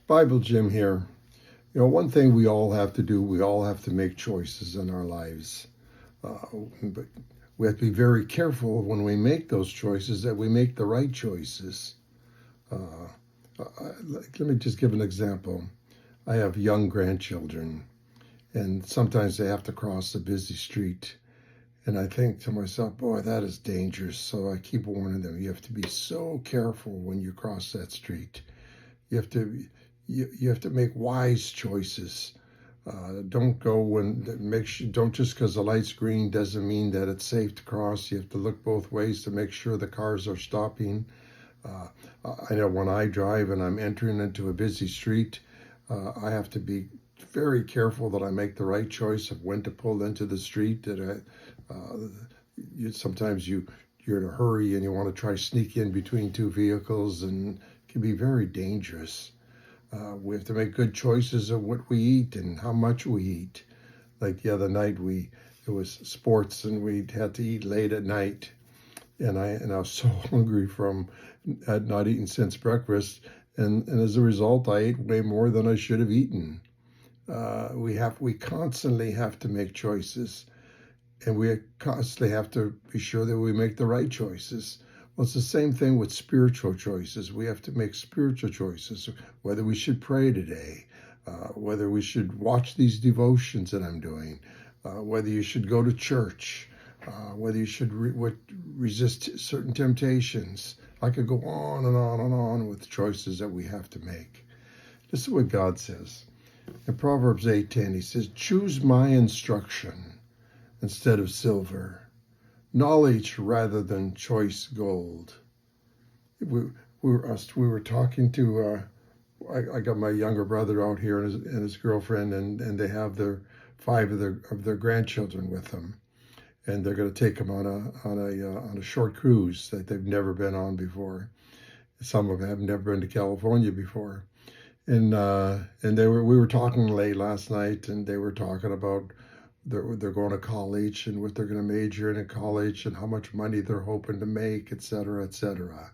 Bible Jim here. One thing we all have to do, we all have to make choices in our lives. But we have to be very careful when we make those choices that we make the right choices. Uh, let me just give an example. I have young grandchildren, and sometimes they have to cross a busy street. And I think to myself, boy, that is dangerous. So I keep warning them, you have to be so careful when you cross that street. You have to you have to make wise choices. Don't go when make sure, don't just because the light's green doesn't mean that it's safe to cross. You have to look both ways to make sure the cars are stopping. Uh, I know when I drive and I'm entering into a busy street, I have to be very careful that I make the right choice of when to pull into the street. Sometimes you're in a hurry and you want to try sneak in between two vehicles, and it can be very dangerous. We have to make good choices of what we eat and how much we eat. Like the other night, it was sports and we had to eat late at night, and I was so hungry from not eating since breakfast, and as a result, I ate way more than I should have eaten. We constantly have to make choices, and we constantly have to be sure that we make the right choices. Well, it's the same thing with spiritual choices. We have to make spiritual choices, whether we should pray today, whether we should watch these devotions that I'm doing, whether you should go to church, whether you should resist certain temptations. I could go on and on and on with choices that we have to make. This is what God says. In Proverbs 8:10, he says, choose my instruction instead of silver, knowledge rather than choice gold. We were talking to, I got my younger brother out here and his girlfriend, and they have five of their grandchildren with them, and they're going to take them on a short cruise that they've never been on before. Some of them have never been to California before, and we were talking late last night, and they were talking about they're going to college and what they're going to major in college and how much money they're hoping to make, et cetera, et cetera.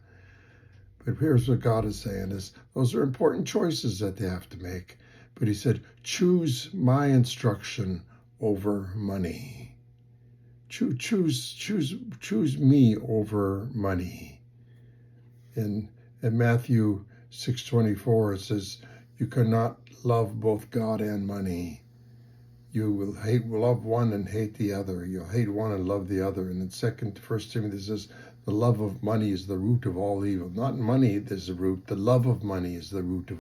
But here's what God is saying is those are important choices that they have to make. But he said, choose my instruction over money. Choose me over money. In Matthew 6:24, it says, you cannot love both God and money. You will love one and hate the other. You'll hate one and love the other. And in First Timothy says, the love of money is the root of all evil. Not money is the root. The love of money is the root of